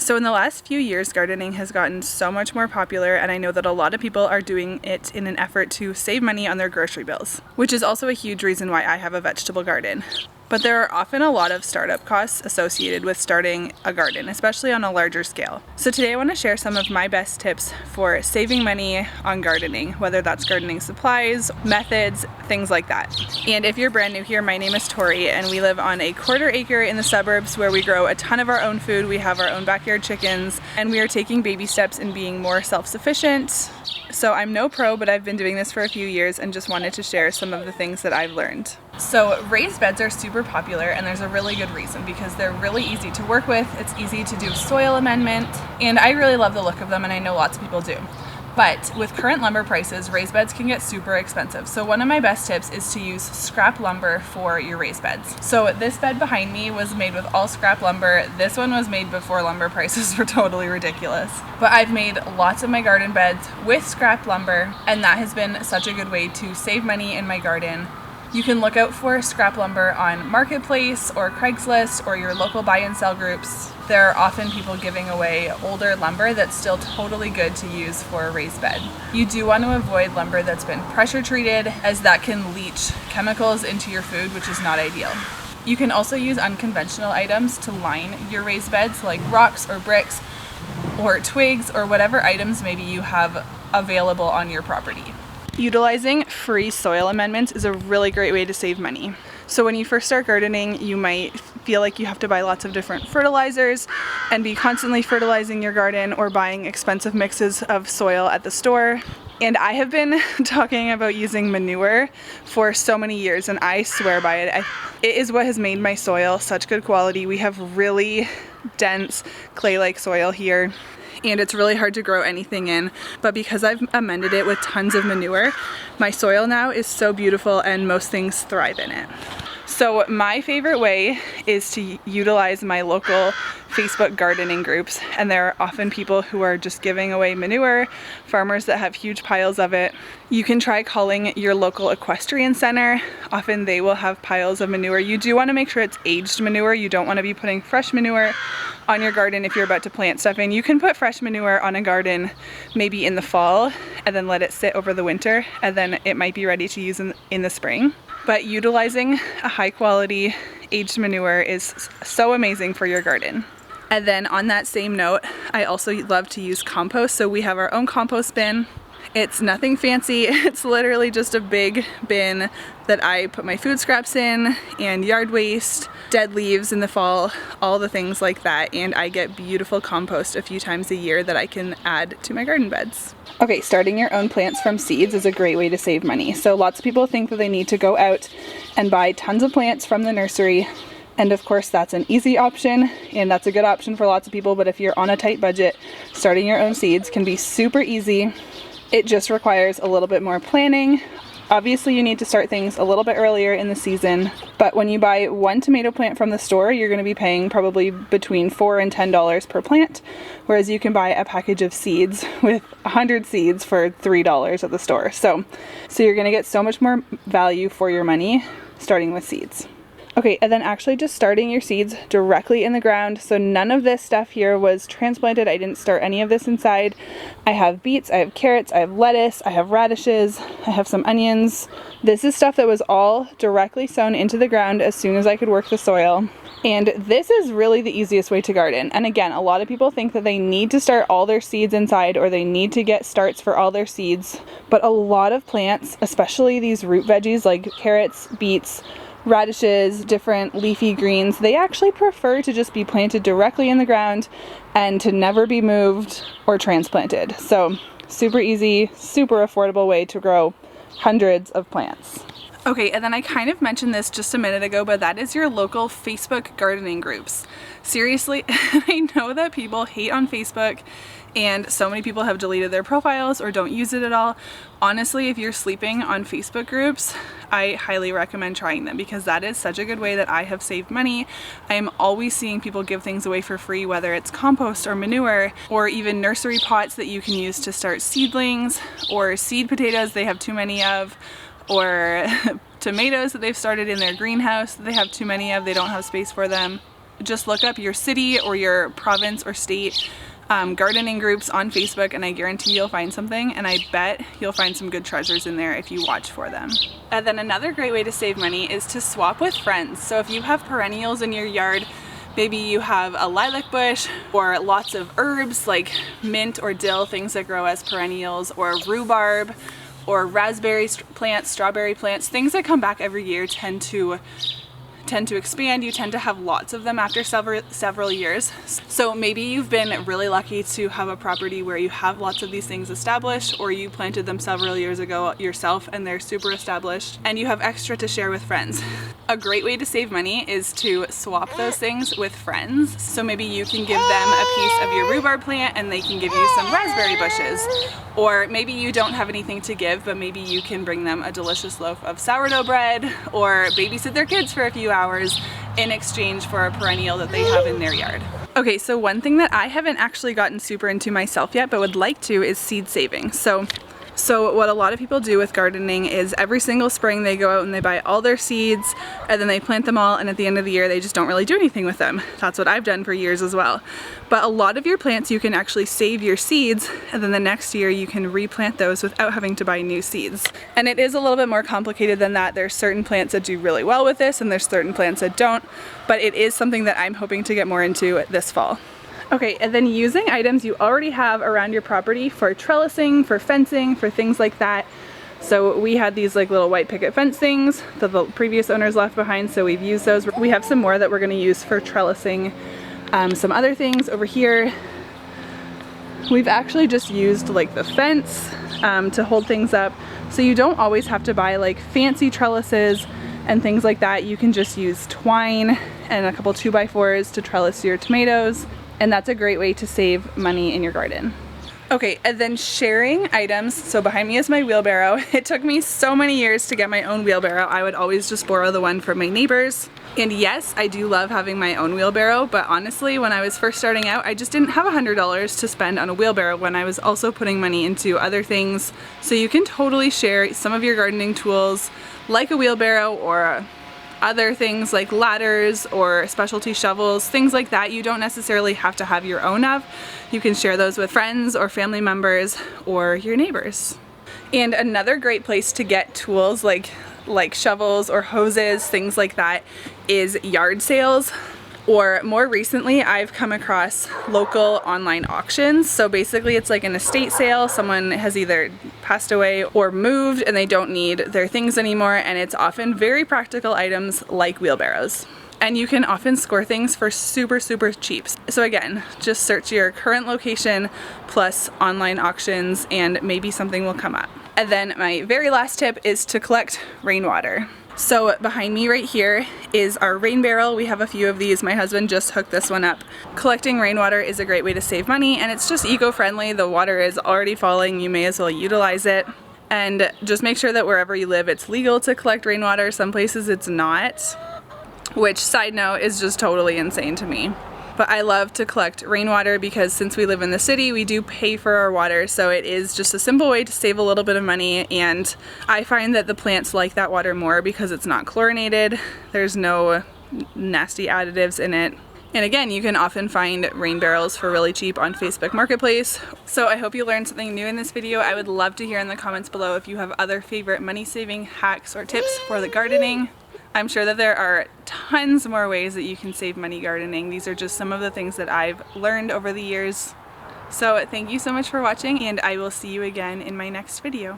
So in the last few years, gardening has gotten so much more popular, and I know that a lot of people are doing it in an effort to save money on their grocery bills, which is also a huge reason why I have a vegetable garden. But there are often a lot of startup costs associated with starting a garden, especially on a larger scale. So today I want to share some of my best tips for saving money on gardening, whether that's gardening supplies, methods, things like that. And if you're brand new here, my name is Tory, and we live on a 1/4 acre in the suburbs where we grow a ton of our own food. We have our own backyard chickens, and we are taking baby steps in being more self-sufficient. So I'm no pro, but I've been doing this for a few years and just wanted to share some of the things that I've learned. So raised beds are super popular, and there's a really good reason, because they're really easy to work with. It's easy to do soil amendment, and I really love the look of them, and I know lots of people do. But with current lumber prices, raised beds can get super expensive. So one of my best tips is to use scrap lumber for your raised beds. So this bed behind me was made with all scrap lumber. This one was made before lumber prices were totally ridiculous. But I've made lots of my garden beds with scrap lumber, and that has been such a good way to save money in my garden. You can look out for scrap lumber on Marketplace or Craigslist or your local buy and sell groups. There are often people giving away older lumber that's still totally good to use for a raised bed. You do want to avoid lumber that's been pressure treated, as that can leach chemicals into your food, which is not ideal. You can also use unconventional items to line your raised beds, like rocks or bricks or twigs or whatever items maybe you have available on your property. Utilizing free soil amendments is a really great way to save money. So when you first start gardening, you might feel like you have to buy lots of different fertilizers and be constantly fertilizing your garden or buying expensive mixes of soil at the store. And I have been talking about using manure for so many years, and I swear by it. It is what has made my soil such good quality. We have really dense clay-like soil here, and it's really hard to grow anything in. But because I've amended it with tons of manure, my soil now is so beautiful and most things thrive in it. So my favorite way is to utilize my local Facebook gardening groups, and there are often people who are just giving away manure, farmers that have huge piles of it. You can try calling your local equestrian center. Often they will have piles of manure. You do want to make sure it's aged manure. You don't want to be putting fresh manure on your garden if you're about to plant stuff in. You can put fresh manure on a garden maybe in the fall and then let it sit over the winter, and then it might be ready to use in the spring. But utilizing a high quality aged manure is so amazing for your garden. And then on that same note, I also love to use compost. So we have our own compost bin. It's nothing fancy. It's literally just a big bin that I put my food scraps in, and yard waste, dead leaves in the fall, all the things like that. And I get beautiful compost a few times a year that I can add to my garden beds. Okay, starting your own plants from seeds is a great way to save money. So lots of people think that they need to go out and buy tons of plants from the nursery. And of course that's an easy option, and that's a good option for lots of people. But if you're on a tight budget, starting your own seeds can be super easy. It just requires a little bit more planning. Obviously you need to start things a little bit earlier in the season, but when you buy one tomato plant from the store, you're going to be paying probably between $4 and $10 per plant, whereas you can buy a package of seeds with 100 seeds for $3 at the store. So you're going to get so much more value for your money starting with seeds. Okay, and then actually just starting your seeds directly in the ground. So none of this stuff here was transplanted. I didn't start any of this inside. I have beets, I have carrots, I have lettuce, I have radishes, I have some onions. This is stuff that was all directly sown into the ground as soon as I could work the soil. And this is really the easiest way to garden. And again, a lot of people think that they need to start all their seeds inside, or they need to get starts for all their seeds. But a lot of plants, especially these root veggies like carrots, beets, radishes, different leafy greens, they actually prefer to just be planted directly in the ground and to never be moved or transplanted. So super easy, super affordable way to grow hundreds of plants. Okay, and then I kind of mentioned this just a minute ago, but that is your local Facebook gardening groups. Seriously, I know that people hate on Facebook, and so many people have deleted their profiles or don't use it at all. Honestly, if you're sleeping on Facebook groups, I highly recommend trying them, because that is such a good way that I have saved money. I am always seeing people give things away for free, whether it's compost or manure, or even nursery pots that you can use to start seedlings, or seed potatoes they have too many of, or tomatoes that they've started in their greenhouse that they have too many of, they don't have space for them. just look up your city or your province or state gardening groups on Facebook, and I guarantee you'll find something, and I bet you'll find some good treasures in there if you watch for them. And then another great way to save money is to swap with friends. So if you have perennials in your yard, maybe you have a lilac bush or lots of herbs like mint or dill, things that grow as perennials, or rhubarb or raspberry plants, strawberry plants, things that come back every year tend to expand. You tend to have lots of them after several years. So maybe you've been really lucky to have a property where you have lots of these things established, or you planted them several years ago yourself and they're super established and you have extra to share with friends. A great way to save money is to swap those things with friends. So maybe you can give them a piece of your rhubarb plant and they can give you some raspberry bushes. Or maybe you don't have anything to give, but maybe you can bring them a delicious loaf of sourdough bread or babysit their kids for a few hours in exchange for a perennial that they have in their yard. Okay, so one thing that I haven't actually gotten super into myself yet, but would like to, is seed saving. So what a lot of people do with gardening is every single spring they go out and they buy all their seeds and then they plant them all, and at the end of the year they just don't really do anything with them. That's what I've done for years as well. But a lot of your plants you can actually save your seeds, and then the next year you can replant those without having to buy new seeds. And it is a little bit more complicated than that. There's certain plants that do really well with this and there's certain plants that don't, but it is something that I'm hoping to get more into this fall. Okay, and then using items you already have around your property for trellising, for fencing, for things like that. So we had these like little white picket fence things that the previous owners left behind, so we've used those. We have some more that we're going to use for trellising. Some other things over here. We've actually just used like the fence to hold things up. So you don't always have to buy like fancy trellises and things like that. You can just use twine and a couple 2x4s to trellis your tomatoes. And that's a great way to save money in your garden. Okay, and then sharing items. So behind me is my wheelbarrow. It took me so many years to get my own wheelbarrow. I would always just borrow the one from my neighbors. And yes, I do love having my own wheelbarrow, but honestly, when I was first starting out, I just didn't have $100 to spend on a wheelbarrow when I was also putting money into other things. So you can totally share some of your gardening tools like a wheelbarrow or other things like ladders or specialty shovels, things like that. You don't necessarily have to have your own of. You can share those with friends or family members or your neighbors. And another great place to get tools like shovels or hoses, things like that, is yard sales. Or more recently, I've come across local online auctions. So basically it's like an estate sale. Someone has either passed away or moved and they don't need their things anymore, and it's often very practical items like wheelbarrows. And you can often score things for super, super cheap. So again, just search your current location plus online auctions and maybe something will come up. And then my very last tip is to collect rainwater. So behind me right here is our rain barrel. We have a few of these. My husband just hooked this one up. Collecting rainwater is a great way to save money, and it's just eco-friendly. The water is already falling. You may as well utilize it. And just make sure that wherever you live it's legal to collect rainwater. Some places it's not, which, side note, is just totally insane to me. But I love to collect rainwater because since we live in the city, we do pay for our water, so it is just a simple way to save a little bit of money, and I find that the plants like that water more because it's not chlorinated, there's no nasty additives in it. And again, you can often find rain barrels for really cheap on Facebook Marketplace. So I hope you learned something new in this video. I would love to hear in the comments below if you have other favorite money saving hacks or tips for the gardening. I'm sure that there are tons more ways that you can save money gardening. These are just some of the things that I've learned over the years. So thank you so much for watching, and I will see you again in my next video.